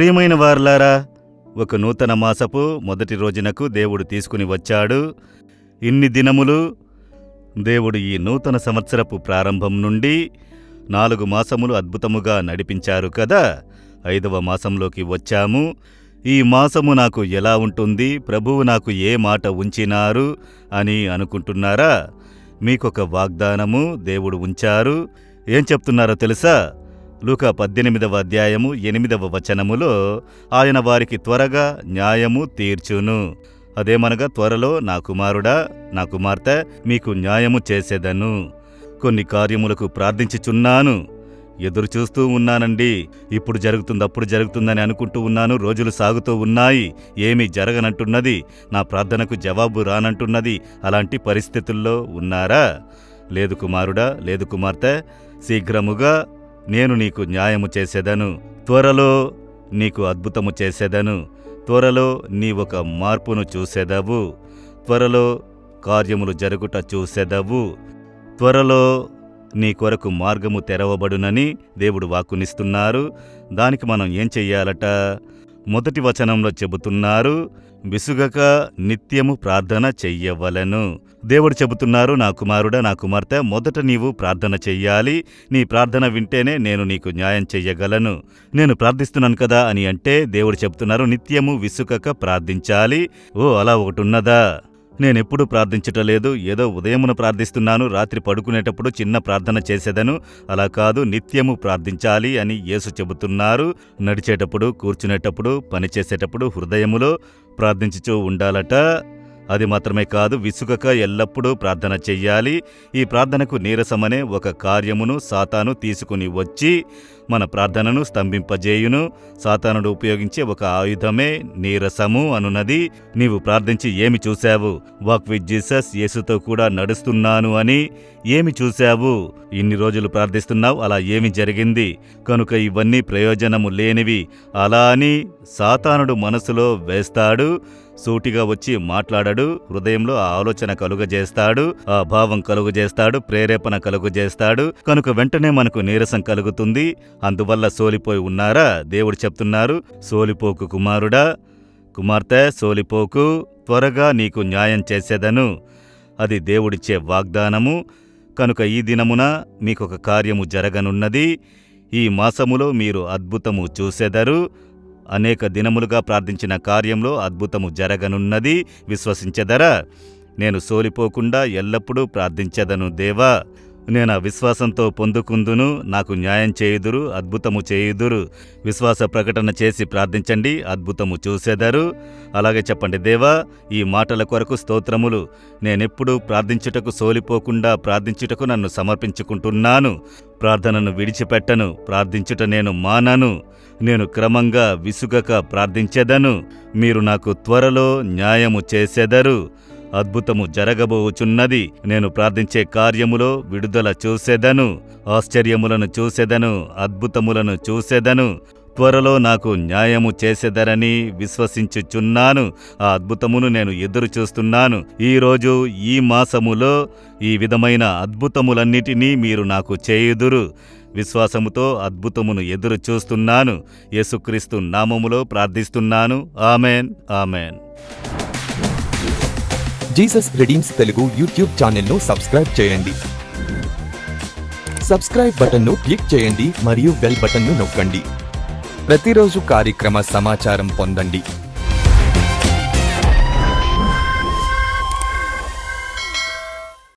ప్రియమైన వారలారా, ఒక నూతన మాసపు మొదటి రోజునకు దేవుడు తీసుకుని వచ్చాడు. ఇన్ని దినములు దేవుడు ఈ నూతన సంవత్సరపు ప్రారంభం నుండి 4 మాసములు అద్భుతముగా నడిపించారు కదా. 5వ మాసంలోకి వచ్చాము. ఈ మాసము నాకు ఎలా ఉంటుంది, ప్రభువు నాకు ఏ మాట ఉంచినారు అని అనుకుంటున్నారా? మీకొక వాగ్దానము దేవుడు ఉంచారు. ఏం చెప్తున్నారో తెలుసా? లూకా 18వ అధ్యాయము 8వ వచనములో ఆయన వారికి త్వరగా న్యాయము తీర్చును. అదేమనగా, త్వరలో నా కుమారుడా, నా కుమార్తె, మీకు న్యాయము చేసేదను. కొన్ని కార్యములకు ప్రార్థించుచున్నాను, ఎదురుచూస్తూ ఉన్నానండి. ఇప్పుడు జరుగుతుంది, అప్పుడు జరుగుతుందని అనుకుంటూ ఉన్నాను. రోజులు సాగుతూ ఉన్నాయి, ఏమీ జరగనంటున్నది, నా ప్రార్థనకు జవాబు రానంటున్నది. అలాంటి పరిస్థితుల్లో ఉన్నారా? లేదు కుమారుడా, లేదు కుమార్తె, శీఘ్రముగా నేను నీకు న్యాయము చేసేదను. త్వరలో నీకు అద్భుతము చేసేదను. త్వరలో నీవొక మార్పును చూసేదవు. త్వరలో కార్యములు జరుగుట చూసేదవు. త్వరలో నీ కొరకు మార్గము తెరవబడునని దేవుడు వాక్కునిస్తున్నారు. దానికి మనం ఏం చెయ్యాలట? మొదటి వచనంలో చెబుతున్నారు, విసుగక నిత్యము ప్రార్థన చెయ్యవలెను. దేవుడు చెబుతున్నారు, నా కుమారుడా, నా కుమార్తె, మొదట నీవు ప్రార్థన చెయ్యాలి. నీ ప్రార్థన వింటేనే నేను నీకు న్యాయం చెయ్యగలను. నేను ప్రార్థిస్తున్నాను కదా అని అంటే దేవుడు చెబుతున్నారు, నిత్యము విసుగక ప్రార్థించాలి. ఓ, అలా ఒకటి ఉన్నదా? నేనెప్పుడు ప్రార్థించటలేదు, ఏదో ఉదయమున ప్రార్థిస్తున్నాను, రాత్రి పడుకునేటప్పుడు చిన్న ప్రార్థన చేసేదను. అలా కాదు, నిత్యము ప్రార్థించాలి అని యేసు చెబుతున్నారు. నడిచేటప్పుడు, కూర్చునేటప్పుడు, పనిచేసేటప్పుడు హృదయములో ప్రార్థించుచూ ఉండాలట. అది మాత్రమే కాదు, విసుగక ఎల్లప్పుడూ ప్రార్థన చెయ్యాలి. ఈ ప్రార్థనకు నీరసమనే ఒక కార్యమును సాతాను తీసుకుని వచ్చి మన ప్రార్థనను స్తంభింపజేయును. సాతానుడు ఉపయోగించే ఒక ఆయుధమే నీరసము అనున్నది. నీవు ప్రార్థించి ఏమి చూశావు? వాక్ విత్ జీసస్, యేసుతో కూడా నడుస్తున్నాను అని ఏమి చూశావు? ఇన్ని రోజులు ప్రార్థిస్తున్నావు, అలా ఏమి జరిగింది? కనుక ఇవన్నీ ప్రయోజనము లేనివి. అలా అని సాతానుడు మనసులో వేస్తాడు, సూటిగా వచ్చి మాట్లాడడు. హృదయంలో ఆ ఆలోచన కలుగజేస్తాడు, ఆ భావం కలుగజేస్తాడు, ప్రేరేపణ కలుగజేస్తాడు. కనుక వెంటనే మనకు నీరసం కలుగుతుంది. అందువల్ల సోలిపోయి ఉన్నారా? దేవుడు చెప్తున్నారు, సోలిపోకు కుమారుడా, కుమార్తె, సోలిపోకు, త్వరగా నీకు న్యాయం చేసేదను. అది దేవుడిచ్చే వాగ్దానము. కనుక ఈ దినమున మీకొక కార్యము జరగనున్నది. ఈ మాసములో మీరు అద్భుతము చూసెదరు. అనేక దినములుగా ప్రార్థించిన కార్యంలో అద్భుతము జరగనున్నది. విశ్వసించెదరా? నేను సోలిపోకుండా ఎల్లప్పుడూ ప్రార్థించెదను దేవా. నేను ఆ విశ్వాసంతో పొందుకుందును. నాకు న్యాయం చేయుదురు, అద్భుతము చేయుదురు. విశ్వాస ప్రకటన చేసి ప్రార్థించండి, అద్భుతము చూసెదరు. అలాగే చెప్పండి, దేవా, ఈ మాటల కొరకు స్తోత్రములు. నేనెప్పుడు ప్రార్థించుటకు, సోలిపోకుండా ప్రార్థించుటకు నన్ను సమర్పించుకుంటున్నాను. ప్రార్థనను విడిచిపెట్టను, ప్రార్థించుట నేను మానను. నేను క్రమంగా విసుగక ప్రార్థించెదను. మీరు నాకు త్వరలో న్యాయము చేసెదరు. అద్భుతము జరగబోచున్నది. నేను ప్రార్థించే కార్యములో విడుదల చూసెదను. ఆశ్చర్యములను చూసెదను, అద్భుతములను చూసెదను. త్వరలో నాకు న్యాయము చేసెదరని విశ్వసించుచున్నాను. ఆ అద్భుతమును నేను ఎదురు చూస్తున్నాను. ఈరోజు ఈ మాసములో ఈ విధమైన అద్భుతములన్నిటినీ మీరు నాకు చేయుదురు. విశ్వాసముతో అద్భుతమును ఎదురు చూస్తున్నాను. యేసుక్రీస్తు నామములో ప్రార్థిస్తున్నాను. Amen, amen. Jesus redeems Telugu YouTube ఛానల్ను సబ్స్క్రైబ్ చేయండి. సబ్స్క్రైబ్ బటన్ను క్లిక్ చేయండి మరియు బెల్ బటన్ను నొక్కండి. ప్రతిరోజు కార్యక్రమ సమాచారం పొందండి.